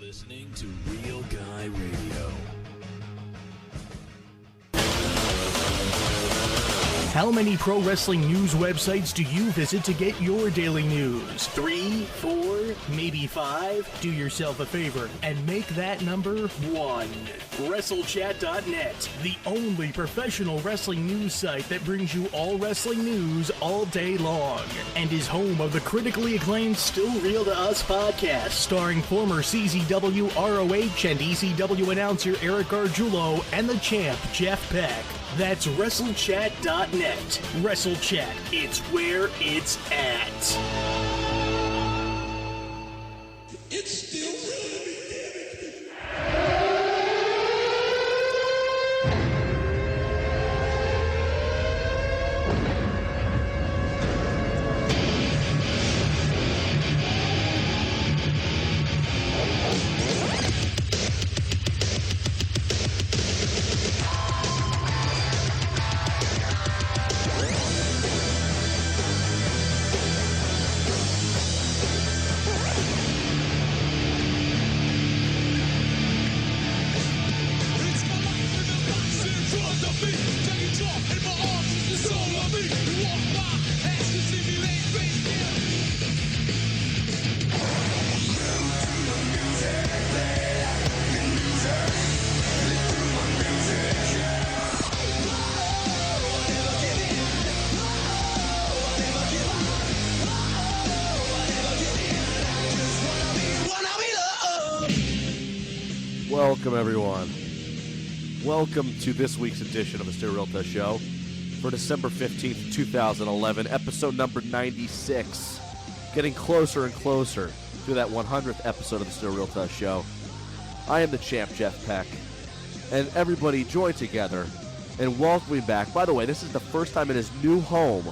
listening to Real Guy Radio. How many pro wrestling news websites do you visit to get your daily news? 3, 4, maybe 5? Do yourself a favor and make that number 1. WrestleChat.net, the only professional wrestling news site that brings you all wrestling news all day long, and is home of the critically acclaimed Still Real to Us podcast, starring former CZW, ROH, and ECW announcer Eric Gargiulo and the champ Jeff Peck. That's WrestleChat.net. WrestleChat, it's where it's at. It's still real. Welcome, everyone. Welcome to this week's edition of the Still Real to Us Show for December 15th, 2011, episode number 96. Getting closer and closer to that 100th episode of the Still Real to Us Show. I am the champ, Jeff Peck, and everybody join together and welcome me back. By the way, this is the first time in his new home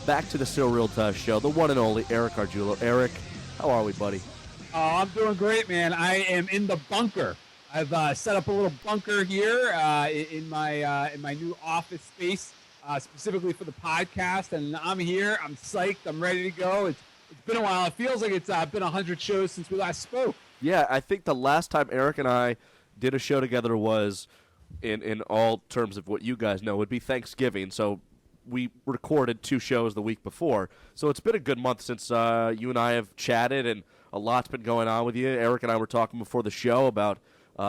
back to the Still Real to Us Show, the one and only Eric Gargiulo. Eric, how are we, buddy? Oh, I'm doing great, man. I am in the bunker. I've set up a little bunker here in my new office space, specifically for the podcast, and I'm here. I'm psyched. I'm ready to go. It's been a while. It feels like it's been 100 shows since we last spoke. Yeah, I think the last time Eric and I did a show together was, in all terms of what you guys know, would be Thanksgiving. So we recorded 2 shows the week before. So it's been a good month since you and I have chatted, and a lot's been going on with you. Eric and I were talking before the show about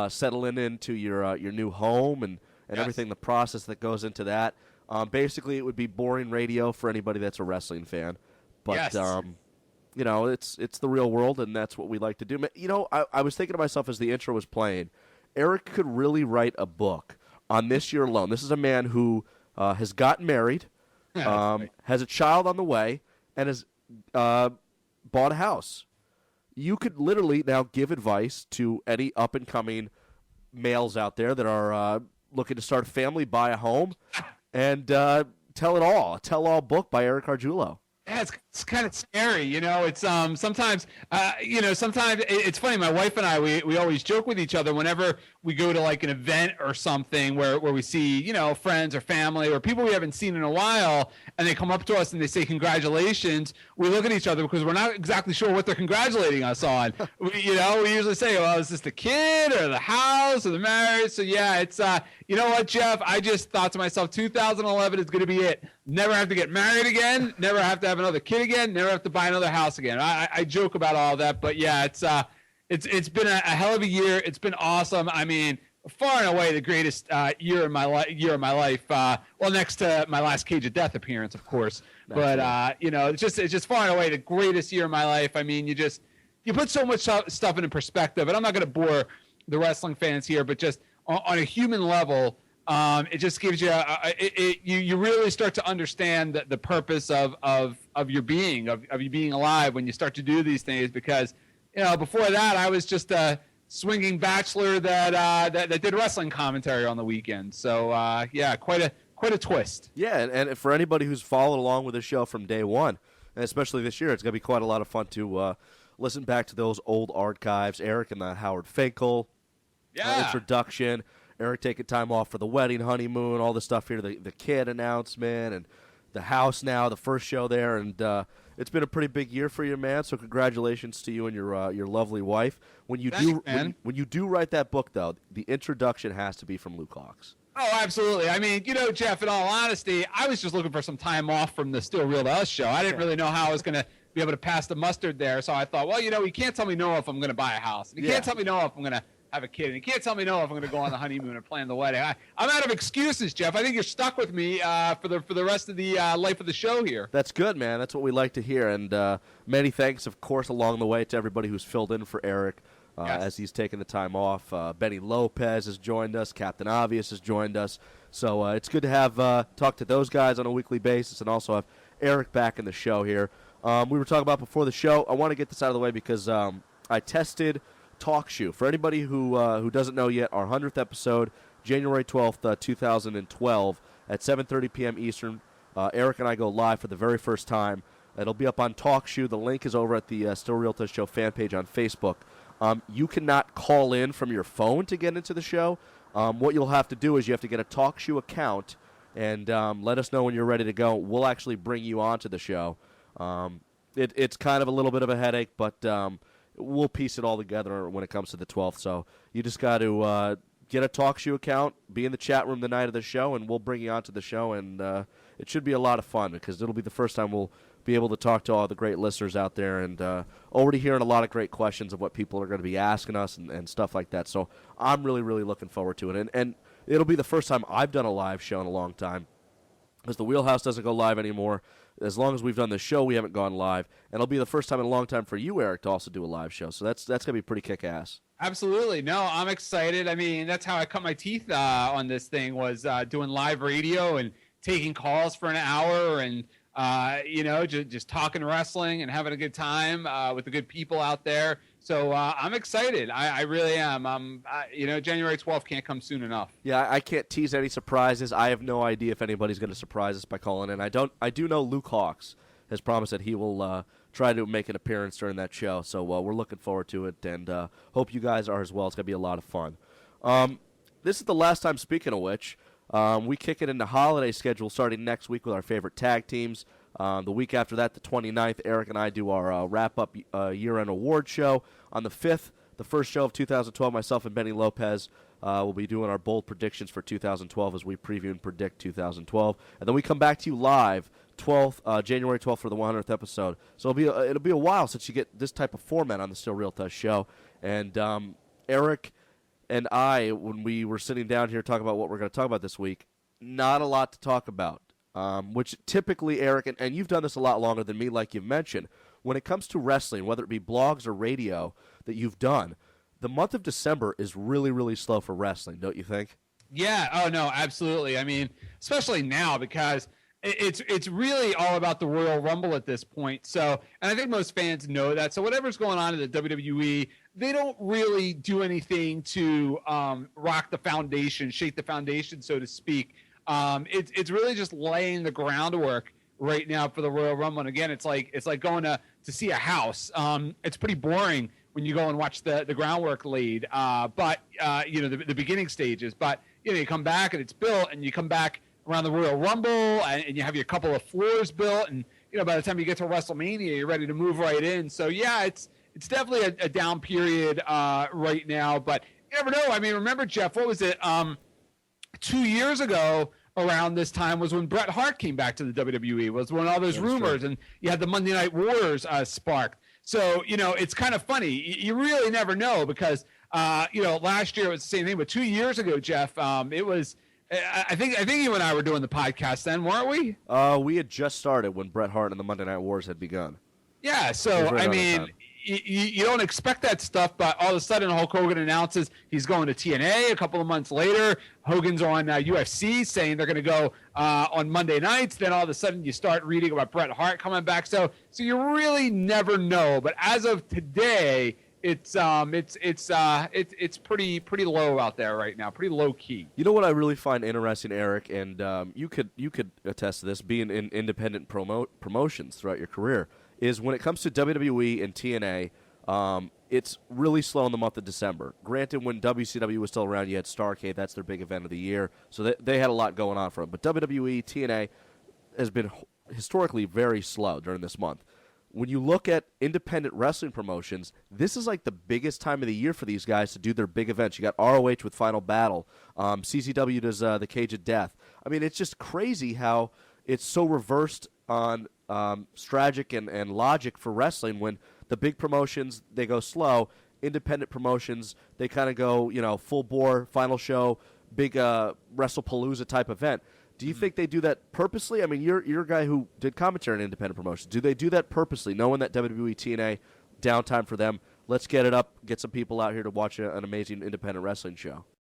settling into your new home and Yes. everything, the process that goes into that. Basically, it would be boring radio for anybody that's a wrestling fan. But, Yes. you know, it's the real world, and that's what we like to do. You know, I was thinking to myself as the intro was playing, Eric could really write a book on this year alone. This is a man who has gotten married, has a child on the way, and has bought a house. You could literally now give advice to any up-and-coming males out there that are looking to start a family, buy a home, and tell it all. A tell-all book by Eric Gargiulo. Yeah, it's kind of scary, you know. It's sometimes sometimes it's funny. My wife and I, we always joke with each other whenever we go to like an event or something where we see, you know, friends or family or people we haven't seen in a while, and they come up to us and they say congratulations. We look at each other because we're not exactly sure what they're congratulating us on. we usually say, well, is this the kid or the house or the marriage? So yeah, it's you know what, Jeff? I just thought to myself, 2011 is going to be it. Never have to get married again. Never have to have another kid again. Never have to buy another house again. I joke about all that, but yeah, it's been a hell of a year. It's been awesome. I mean, far and away the greatest year of my life. Well, next to my last Cage of Death appearance, of course. But you know, it's just far and away the greatest year of my life. I mean, you put so much stuff into perspective, and I'm not going to bore the wrestling fans here, but just on a human level. It just gives you you really start to understand the purpose of your being, of you being alive when you start to do these things, because, you know, before that I was just a swinging bachelor that did wrestling commentary on the weekend. So yeah, quite a twist. Yeah, and for anybody who's followed along with the show from day one, and especially this year, it's going to be quite a lot of fun to listen back to those old archives. Eric and the Howard Finkel introduction. Eric taking time off for the wedding, honeymoon, all the stuff here, the kid announcement, and the house now, the first show there. And it's been a pretty big year for you, man. So congratulations to you and your lovely wife. When you when you do write that book, though, the introduction has to be from Luke Hawx. Oh, absolutely. I mean, Jeff, in all honesty, I was just looking for some time off from the Still Real to Us show. I didn't really know how I was going to be able to pass the mustard there. So I thought, well, you can't tell me no if I'm going to buy a house. And you can't tell me no if I'm going to have a kid. And you can't tell me no if I'm going to go on the honeymoon or plan the wedding. I'm out of excuses, Jeff. I think you're stuck with me for the rest of the life of the show here. That's good, man. That's what we like to hear. And many thanks, of course, along the way to everybody who's filled in for Eric as he's taken the time off. Benny Lopez has joined us. Captain Obvious has joined us. So it's good to have talk to those guys on a weekly basis and also have Eric back in the show here. We were talking about before the show. I want to get this out of the way because I tested TalkShoe. For anybody who doesn't know yet, our 100th episode, January 12th, 2012, at 7:30 p.m. Eastern. Eric and I go live for the very first time. It'll be up on TalkShoe. The link is over at the Still Real to Show fan page on Facebook. You cannot call in from your phone to get into the show. What you'll have to do is you have to get a TalkShoe account and let us know when you're ready to go. We'll actually bring you onto the show. It's kind of a little bit of a headache, but we'll piece it all together when it comes to the 12th. So you just got to get a TalkShoe account, be in the chat room the night of the show, and we'll bring you onto the show. And it should be a lot of fun because it'll be the first time we'll be able to talk to all the great listeners out there, and already hearing a lot of great questions of what people are going to be asking us and stuff like that. So I'm really, really looking forward to it. And it'll be the first time I've done a live show in a long time because the Wheelhouse doesn't go live anymore. As long as we've done this show, we haven't gone live. And it'll be the first time in a long time for you, Eric, to also do a live show. So that's going to be pretty kick-ass. Absolutely. No, I'm excited. I mean, that's how I cut my teeth on this thing was doing live radio and taking calls for an hour and just talking wrestling and having a good time with the good people out there. So I'm excited. I really am. January 12th can't come soon enough. Yeah, I can't tease any surprises. I have no idea if anybody's going to surprise us by calling in. I do know Luke Hawx has promised that he will try to make an appearance during that show. So we're looking forward to it, and hope you guys are as well. It's going to be a lot of fun. This is the last time, speaking of which, we kick it into holiday schedule starting next week with our favorite tag teams. The week after that, the 29th, Eric and I do our wrap-up year-end award show. On the 5th, the first show of 2012, myself and Benny Lopez will be doing our bold predictions for 2012 as we preview and predict 2012. And then we come back to you live January 12th for the 100th episode. So it'll be a while since you get this type of format on the Still Real Touch show. And Eric and I, when we were sitting down here talking about what we're going to talk about this week, not a lot to talk about. Which typically, Eric, and you've done this a lot longer than me, like you've mentioned, when it comes to wrestling, whether it be blogs or radio that you've done, the month of December is really, really slow for wrestling, don't you think? Yeah. Oh, no, absolutely. I mean, especially now because it's really all about the Royal Rumble at this point. So, and I think most fans know that. So whatever's going on in the WWE, they don't really do anything to rock the foundation, shake the foundation, so to speak. It's really just laying the groundwork right now for the Royal Rumble. And again, it's like going to see a house. It's pretty boring when you go and watch the groundwork laid, but the beginning stages. But you come back and it's built, and you come back around the Royal Rumble, and you have your couple of floors built, and by the time you get to WrestleMania, you're ready to move right in. So yeah, it's definitely a down period right now. But you never know. I mean, remember, Jeff, what was it? 2 years ago around this time was when Bret Hart came back to the WWE, was when all those rumors and you had the Monday Night Wars sparked. So, it's kind of funny. You really never know because, last year it was the same thing, but 2 years ago, Jeff, it was, I think you and I were doing the podcast then, weren't we? We had just started when Bret Hart and the Monday Night Wars had begun. Yeah. So, I mean, you don't expect that stuff, but all of a sudden Hulk Hogan announces he's going to TNA. A couple of months later, Hogan's on UFC saying they're going to go on Monday nights. Then all of a sudden you start reading about Bret Hart coming back. So you really never know. But as of today, it's pretty low out there right now, pretty low key. You know what I really find interesting, Eric, and you could attest to this, being in independent promotions throughout your career, is when it comes to WWE and TNA, it's really slow in the month of December. Granted, when WCW was still around, you had Starrcade. That's their big event of the year. So they had a lot going on for them. But WWE, TNA has been historically very slow during this month. when you look at independent wrestling promotions, this is like the biggest time of the year for these guys to do their big events. You got ROH with Final Battle. CZW does the Cage of Death. I mean, it's just crazy how it's so reversed on strategic and logic for wrestling when the big promotions, they go slow. Independent promotions, they kind of go, full bore, final show, big WrestlePalooza type event. Do you think they do that purposely? I mean, you're a guy who did commentary on independent promotions. Do they do that purposely, knowing that WWE TNA, downtime for them, let's get it up, get some people out here to watch an amazing independent wrestling show?